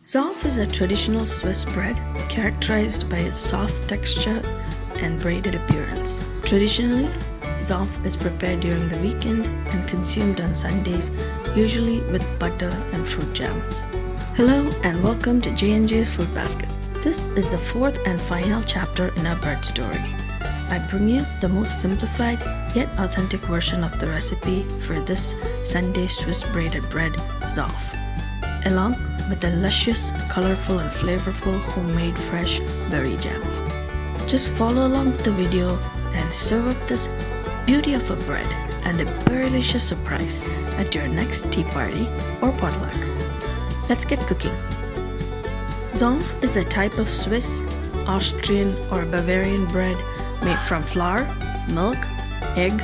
Zopf is a traditional Swiss bread characterized by its soft texture and braided appearance. Traditionally, Zopf is prepared during the weekend and consumed on Sundays, usually with butter and fruit jams. Hello and welcome to J&J's Food Basket. This is the fourth and final chapter in our bread story. I bring you the most simplified yet authentic version of the recipe for this Sunday Swiss braided bread, Zopf, along with a luscious, colorful and flavorful homemade fresh berry jam. Just follow along with the video and serve up this beauty of a bread and a berrylicious surprise at your next tea party or potluck. Let's get cooking. Zopf is a type of Swiss, Austrian or Bavarian bread made from flour, milk, egg,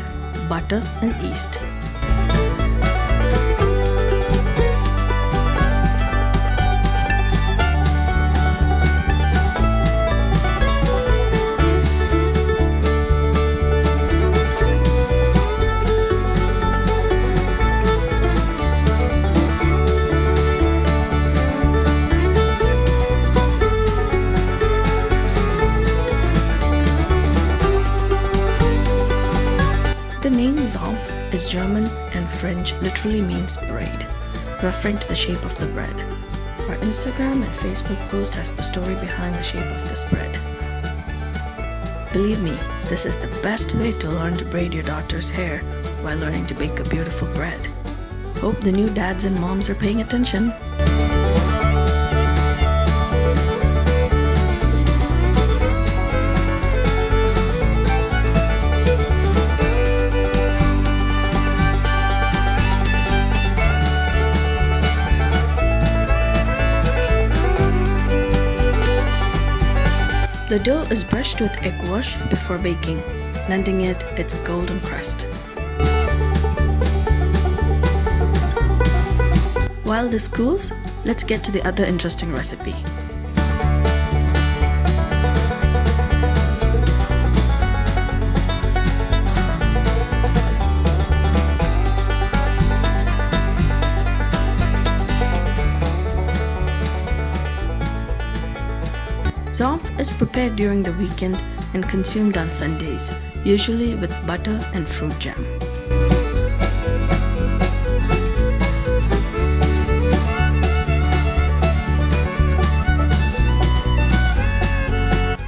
butter and yeast. The name Zopf is German and French, literally means braid, referring to the shape of the bread. Our Instagram and Facebook post has the story behind the shape of this bread. Believe me, this is the best way to learn to braid your daughter's hair while learning to bake a beautiful bread. Hope the new dads and moms are paying attention. The dough is brushed with egg wash before baking, lending it its golden crust. While this cools, let's get to the other interesting recipe. Zopf is prepared during the weekend and consumed on Sundays, usually with butter and fruit jam.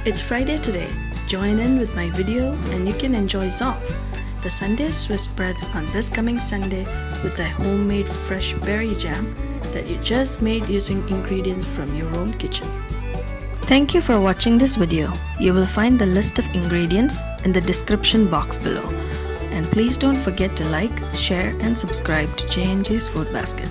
It's Friday today. Join in with my video and you can enjoy Zopf, the Sunday Swiss bread, on this coming Sunday with a homemade fresh berry jam that you just made using ingredients from your own kitchen. Thank you for watching this video. You will find the list of ingredients in the description box below. And please don't forget to like, share and subscribe to J&J's Food Basket.